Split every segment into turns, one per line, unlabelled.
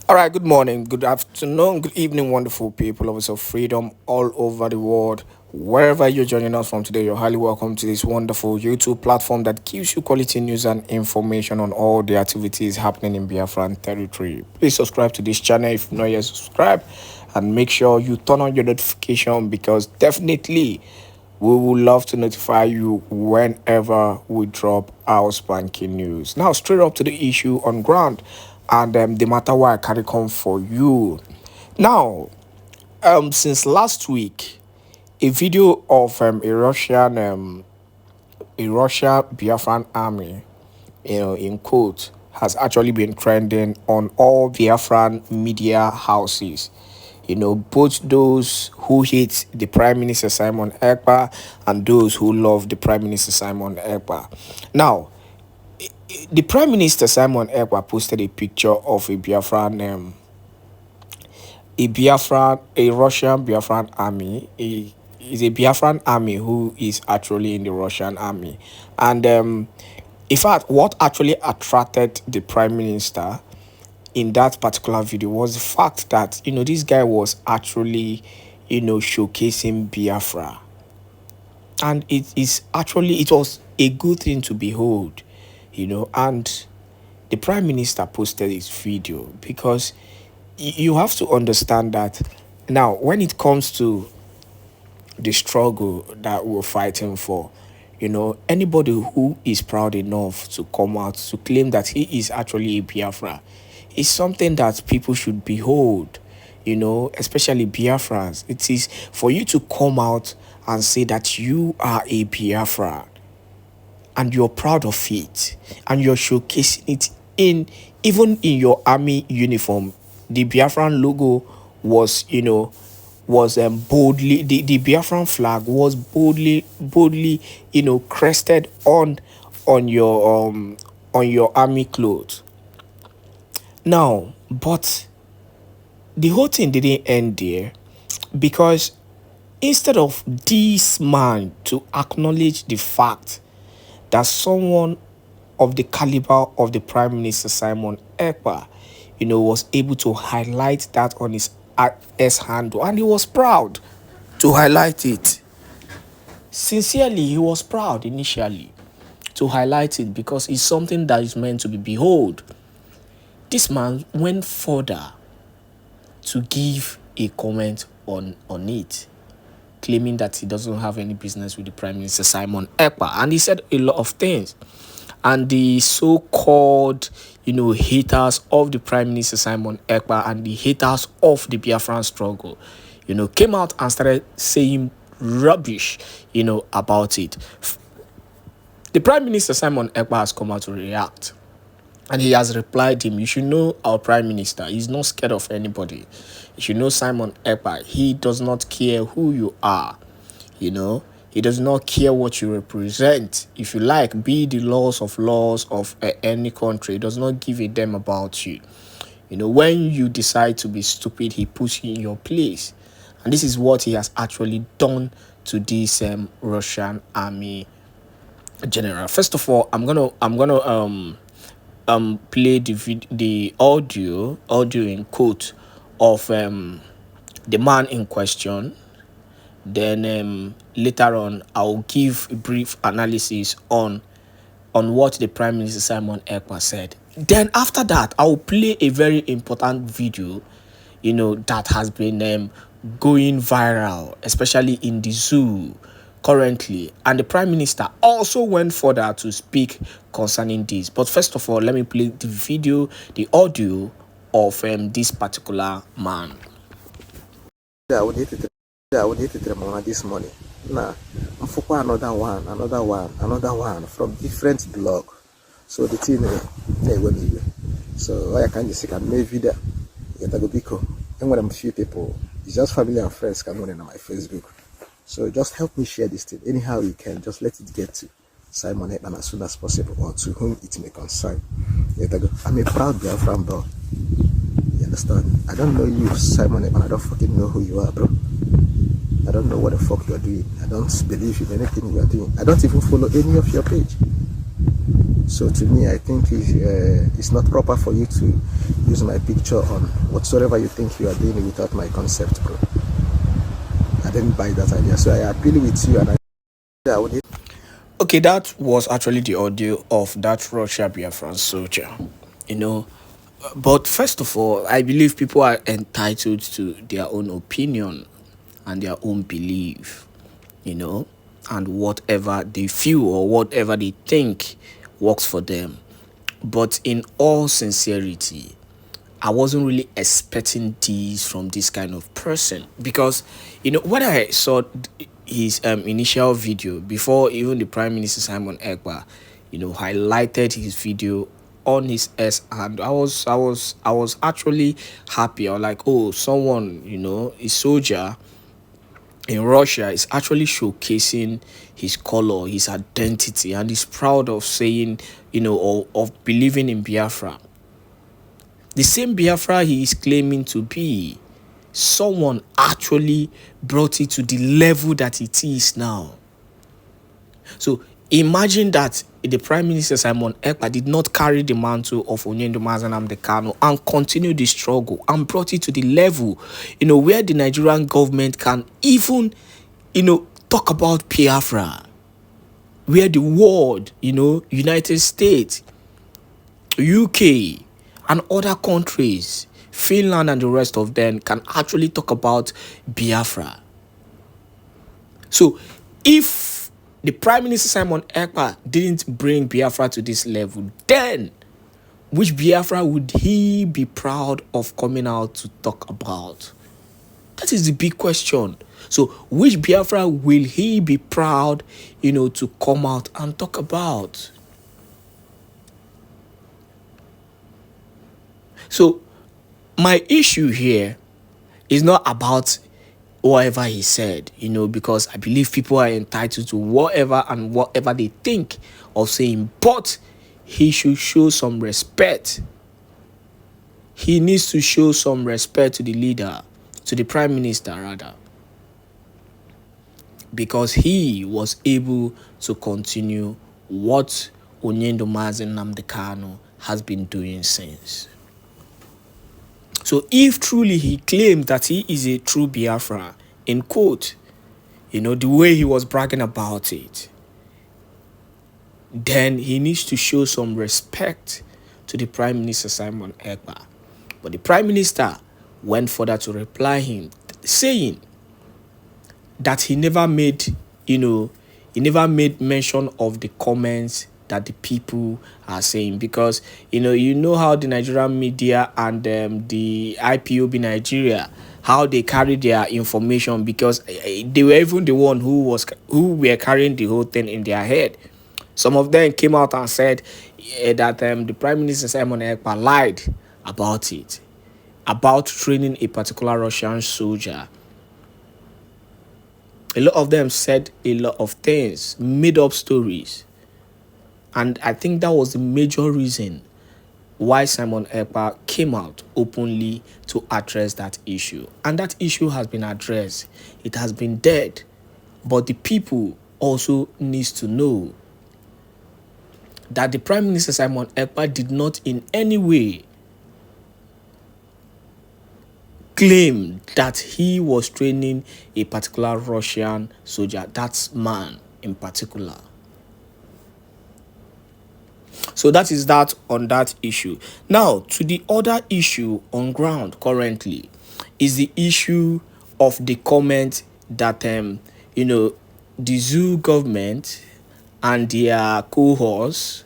All right, good morning, good afternoon, good evening, wonderful people, lovers of freedom all over the world. Wherever you're joining us from today, you're highly welcome to this wonderful YouTube platform that gives you quality news and information on all the activities happening in Biafran territory. Please subscribe to this channel if you're not yet subscribed, and make sure you turn on your notification because definitely we would love to notify you whenever we drop our spanking news. Now, straight up to the issue on ground and the matter why I carry come for you. Now, since last week, a video of a Russian Biafran army, in quote, has actually been trending on all Biafran media houses. Both those who hate the Prime Minister Simon Èkpá and those who love the Prime Minister Simon Èkpá. Now, the Prime Minister Simon Èkpá posted a picture of a Russian Biafran army. Is a Biafran army who is actually in the Russian army, and in fact, what actually attracted the Prime Minister in that particular video was the fact that this guy was actually showcasing Biafra, and it was a good thing to behold, and the Prime Minister posted this video because you have to understand that now when it comes to the struggle that we're fighting for, anybody who is proud enough to come out to claim that he is actually a Biafra is something that people should behold, especially Biafrans. It is for you to come out and say that you are a Biafra and you're proud of it and you're showcasing it even in your army uniform. The Biafran logo was boldly, the Biafran flag was boldly crested on your army clothes. Now, but the whole thing didn't end there, because instead of this man to acknowledge the fact that someone of the caliber of the Prime Minister Simon Èkpá, was able to highlight that on his S handle, and he was proud to highlight it. Sincerely, he was proud initially to highlight it because it's something that is meant to be behold. This man went further to give a comment on it, claiming that he doesn't have any business with the Prime Minister Simon Èkpá, and he said a lot of things. And the so-called, haters of the Prime Minister Simon Èkpá and the haters of the Biafran struggle, came out and started saying rubbish, about it. The Prime Minister Simon Èkpá has come out to react, and he has replied him. You should know our Prime Minister. He's not scared of anybody. You should know Simon Èkpá. He does not care who you are, He does not care what you represent. If you like, be the laws of any country. He does not give a damn about you. When you decide to be stupid, he puts you in your place. And this is what he has actually done to this Russian army general. First of all, I'm gonna play the audio in quote of the man in question. Then later on, I'll give a brief analysis on what the Prime Minister Simon Èkpá said. Then after that, I'll play a very important video, that has been going viral, especially in the zoo currently. And the Prime Minister also went further to speak concerning this. But first of all, let me play the audio of this particular man.
I would hit it this morning. Now, I'm for another one from different blog. So the thing, so I can just say, make video. And when I'm few people, it's just family and friends can on my Facebook. So just help me share this thing. Anyhow you can, just let it get to Simon Èkpá as soon as possible, or to whom it may concern. I'm a proud Biafran, bro. You understand? I don't know you, Simon Èkpá. I don't fucking know who you are, bro. I don't know what the fuck you're doing. I don't believe in anything you are doing. I don't even follow any of your page. So to me, I think it's not proper for you to use my picture on whatsoever you think you are doing without my consent, bro. I didn't buy that idea, so I appeal with you, and I would.
Okay, that was actually the audio of that Řůśśïá Biafran soldier, you know. But first of all, I believe people are entitled to their own opinion and their own belief, you know, and whatever they feel or whatever they think works for them. But in all sincerity, I wasn't really expecting this from this kind of person, because, you know, when I saw his initial video before even the Prime Minister Simon Èkpá, you know, highlighted his video on his S, and I was actually happy. I was like, oh, someone, you know, a soldier in Russia is actually showcasing his color, his identity, and he's proud of saying, you know, or of believing in Biafra. The same Biafra he is claiming to be, someone actually brought it to the level that it is now. So imagine that the Prime Minister Simon Èkpá did not carry the mantle of Onyendo Nnamdi Kanu and continue the struggle and brought it to the level, you know, where the Nigerian government can even, you know, talk about Biafra, where the world, you know, United States, UK, and other countries, Finland and the rest of them, can actually talk about Biafra. So if the Prime Minister Simon Èkpá didn't bring Biafra to this level, then which Biafra would he be proud of coming out to talk about? That is the big question. So which Biafra will he be proud, you know, to come out and talk about? So my issue here is not about whatever he said, you know, because I believe people are entitled to whatever they think of saying, but he should show some respect. He needs to show some respect to the leader, to the Prime Minister rather, because he was able to continue what Onyendo Nnamdi Kanu has been doing since. So if truly he claimed that he is a true Biafra, in quote, you know, the way he was bragging about it, then he needs to show some respect to the Prime Minister Simon Èkpá. But the Prime Minister went further to reply him, saying that he never made, you know, he never made mention of the comments that the people are saying, because you know how the Nigerian media and the IPOB Nigeria, how they carry their information, because they were even the one who were carrying the whole thing in their head. Some of them came out and said that the Prime Minister Simon Èkpá lied about it, about training a particular Russian soldier. A lot of them said a lot of things, made up stories. And I think that was the major reason why Simon Èkpá came out openly to address that issue. And that issue has been addressed. It has been dead. But the people also needs to know that the Prime Minister Simon Èkpá did not in any way claim that he was training a particular Russian soldier, that man in particular. So that is that on that issue. Now, to the other issue on ground currently is the issue of the comment that, you know, the zoo government and their cohorts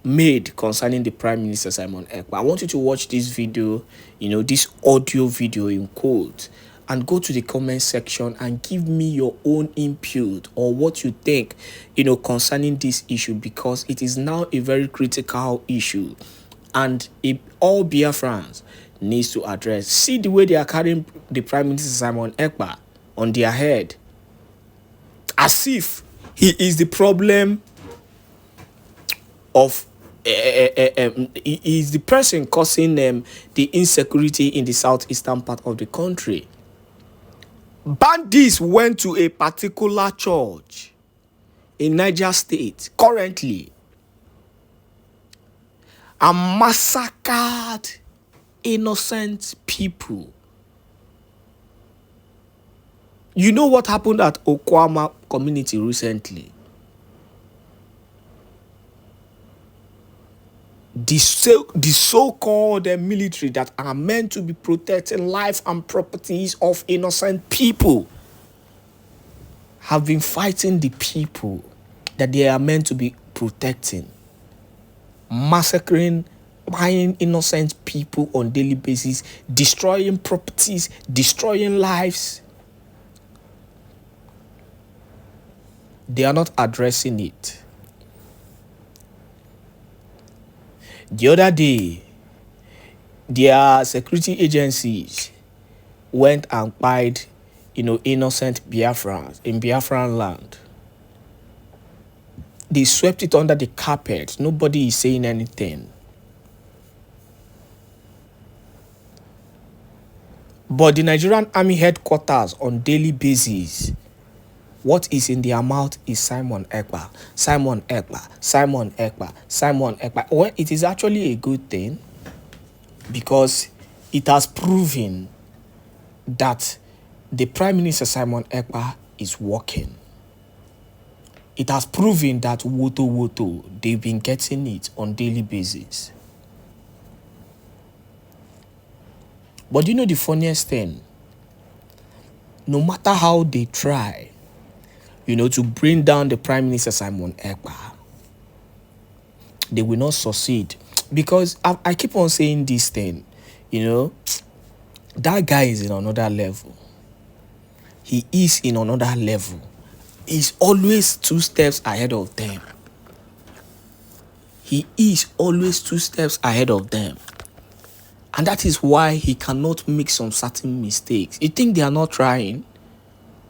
made concerning the Prime Minister Simon Èkpá. I want you to watch this video, you know, this audio video in quote, and go to the comment section and give me your own input or what you think, you know, concerning this issue, because it is now a very critical issue and all Biafrans needs to address. See the way they are carrying the Prime Minister Simon Èkpá on their head, as if he is the problem of he is the person causing the insecurity in the southeastern part of the country. Bandits went to a particular church in Niger State currently, and massacred innocent people. You know what happened at Okwama community recently? The so-called military that are meant to be protecting life and properties of innocent people have been fighting the people that they are meant to be protecting, massacring, buying innocent people on daily basis, destroying properties, destroying lives. They are not addressing it. The other day, their security agencies went and buyed, innocent Biafrans in Biafran land. They swept it under the carpet. Nobody is saying anything. But the Nigerian Army headquarters on daily basis, what is in their mouth is Simon Èkpá, Simon Èkpá, Simon Èkpá, Simon Èkpá. Well, it is actually a good thing because it has proven that the Prime Minister Simon Èkpá is working. It has proven that woto, they've been getting it on daily basis. But you know the funniest thing? No matter how they try, to bring down the Prime Minister Simon Èkpá, they will not succeed. Because I keep on saying this thing, that guy is in another level. He is in another level. He's always 2 steps ahead of them. He is always 2 steps ahead of them. And that is why he cannot make some certain mistakes. You think they are not trying?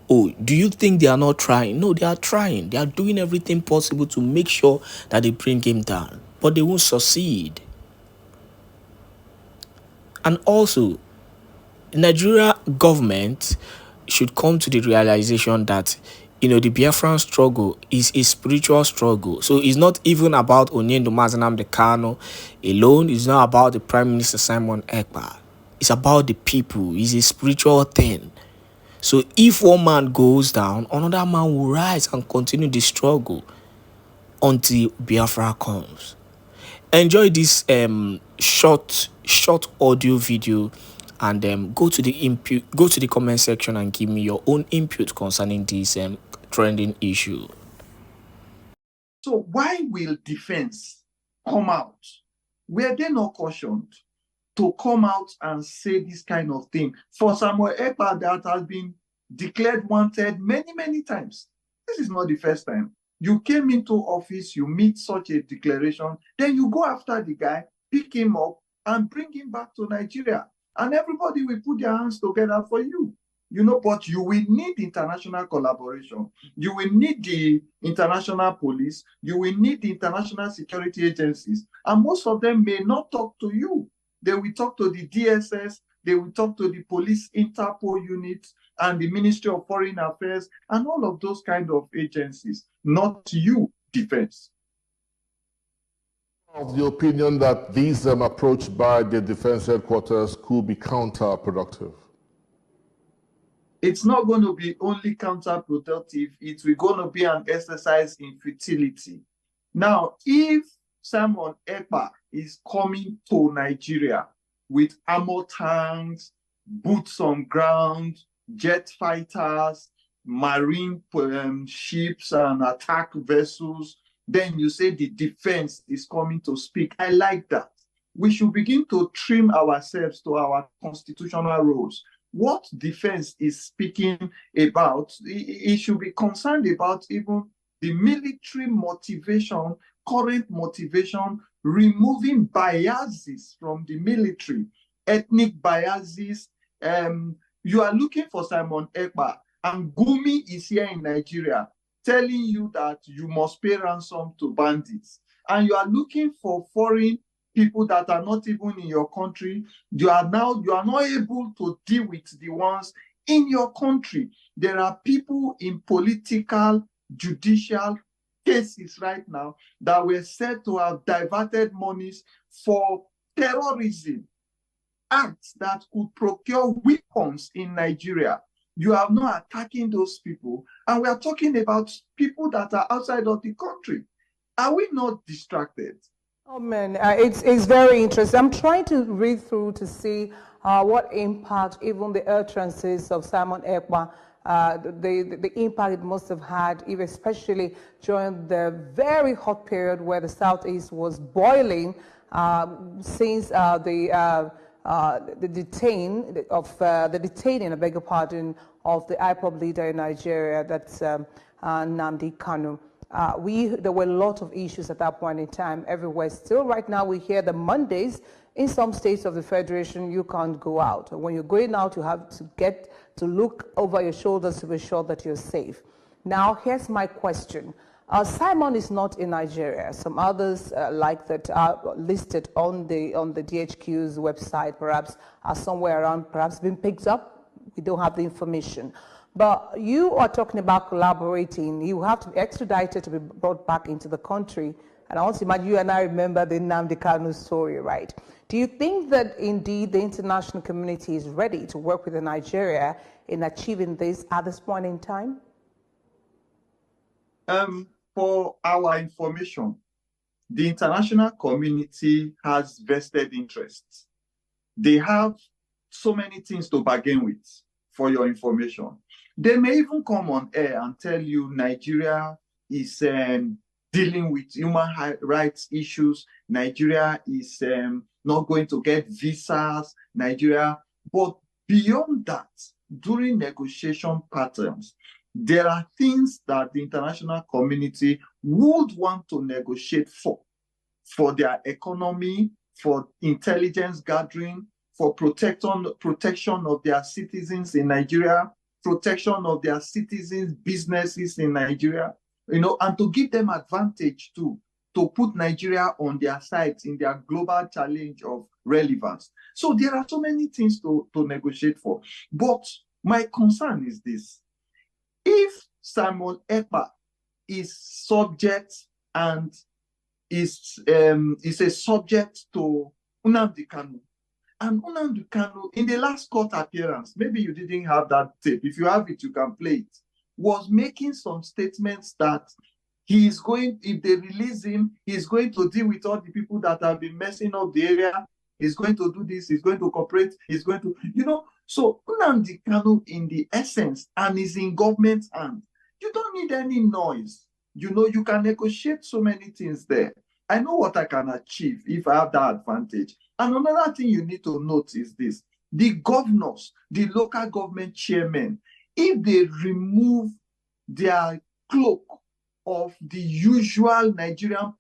Oh, do you think they are not trying? No, they are trying. They are doing everything possible to make sure that they bring him down. But they won't succeed. And also, the Nigeria government should come to the realization that the Biafran struggle is a spiritual struggle. So it's not even about Onyendo Mazenam Kano alone. It's not about the Prime Minister Simon Èkpá. It's about the people. It's a spiritual thing. So if one man goes down, another man will rise and continue the struggle until Biafra comes. Enjoy this short audio video and go to the comment section and give me your own input concerning this trending issue.
So why will defense come out? Were they not cautioned to come out and say this kind of thing? For Samuel Èkpá, that has been declared wanted many, many times. This is not the first time. You came into office, you meet such a declaration, then you go after the guy, pick him up, and bring him back to Nigeria. And everybody will put their hands together for you. But you will need international collaboration. You will need the international police. You will need the international security agencies. And most of them may not talk to you. They will talk to the DSS. They will talk to the police Interpol units and the Ministry of Foreign Affairs and all of those kind of agencies, not you, defense.
Of the opinion that these approach by the defense headquarters could be counterproductive?
It's not going to be only counterproductive. It's going to be an exercise in futility. Now, if Simon Èkpá is coming to Nigeria with armor tanks, boots on ground, jet fighters, marine ships and attack vessels, then you say the defense is coming to speak. I like that. We should begin to trim ourselves to our constitutional roles. What defense is speaking about, it should be concerned about even the military motivation, current motivation, removing biases from the military, ethnic biases. You are looking for Simon Èkpá, and Gumi is here in Nigeria telling you that you must pay ransom to bandits. And you are looking for foreign people that are not even in your country. You are not able to deal with the ones in your country. There are people in political, judicial cases right now that were said to have diverted monies for terrorism acts that could procure weapons in Nigeria. You are not attacking those people. And we are talking about people that are outside of the country. Are we not distracted?
Oh man, it's very interesting. I'm trying to read through to see what impact even the utterances of Simon Èkpá, the impact it must have had, especially during the very hot period where the Southeast was boiling, since the detaining, I beg your pardon, of the IPOB leader in Nigeria, that's Nnamdi Kanu. There were a lot of issues at that point in time everywhere. Still right now we hear the Mondays in some states of the Federation you can't go out. When you're going out you have to get to look over your shoulders to be sure that you're safe. Now here's my question. Simon is not in Nigeria. Some others like that are listed on the DHQ's website perhaps are somewhere around, perhaps been picked up. We don't have the information. But you are talking about collaborating. You have to be extradited to be brought back into the country. And I want to imagine you and I remember the Nnamdi Kanu story, right? Do you think that indeed the international community is ready to work with Nigeria in achieving this at this point in time?
For our information, the international community has vested interests. They have so many things to bargain with, for your information. They may even come on air and tell you Nigeria is dealing with human rights issues. Nigeria is not going to get visas. Nigeria, but beyond that, during negotiation patterns, there are things that the international community would want to negotiate for their economy, for intelligence gathering, for protection of their citizens in Nigeria, protection of their citizens' businesses in Nigeria, and to give them advantage too, to put Nigeria on their side in their global challenge of relevance. So there are so many things to negotiate for. But my concern is this. If Simon Èkpá is subject and is a subject to Nnamdi Kanu, and Nnamdi Kanu, in the last court appearance, maybe you didn't have that tape. If you have it, you can play it. Was making some statements that he is going, if they release him, he's going to deal with all the people that have been messing up the area. He's going to do this. He's going to cooperate. He's going to, So Nnamdi Kanu, in the essence, and is in government's hand. You don't need any noise. You can negotiate so many things there. I know what I can achieve if I have that advantage. And another thing you need to note is this. The governors, the local government chairmen, if they remove their cloak of the usual Nigerian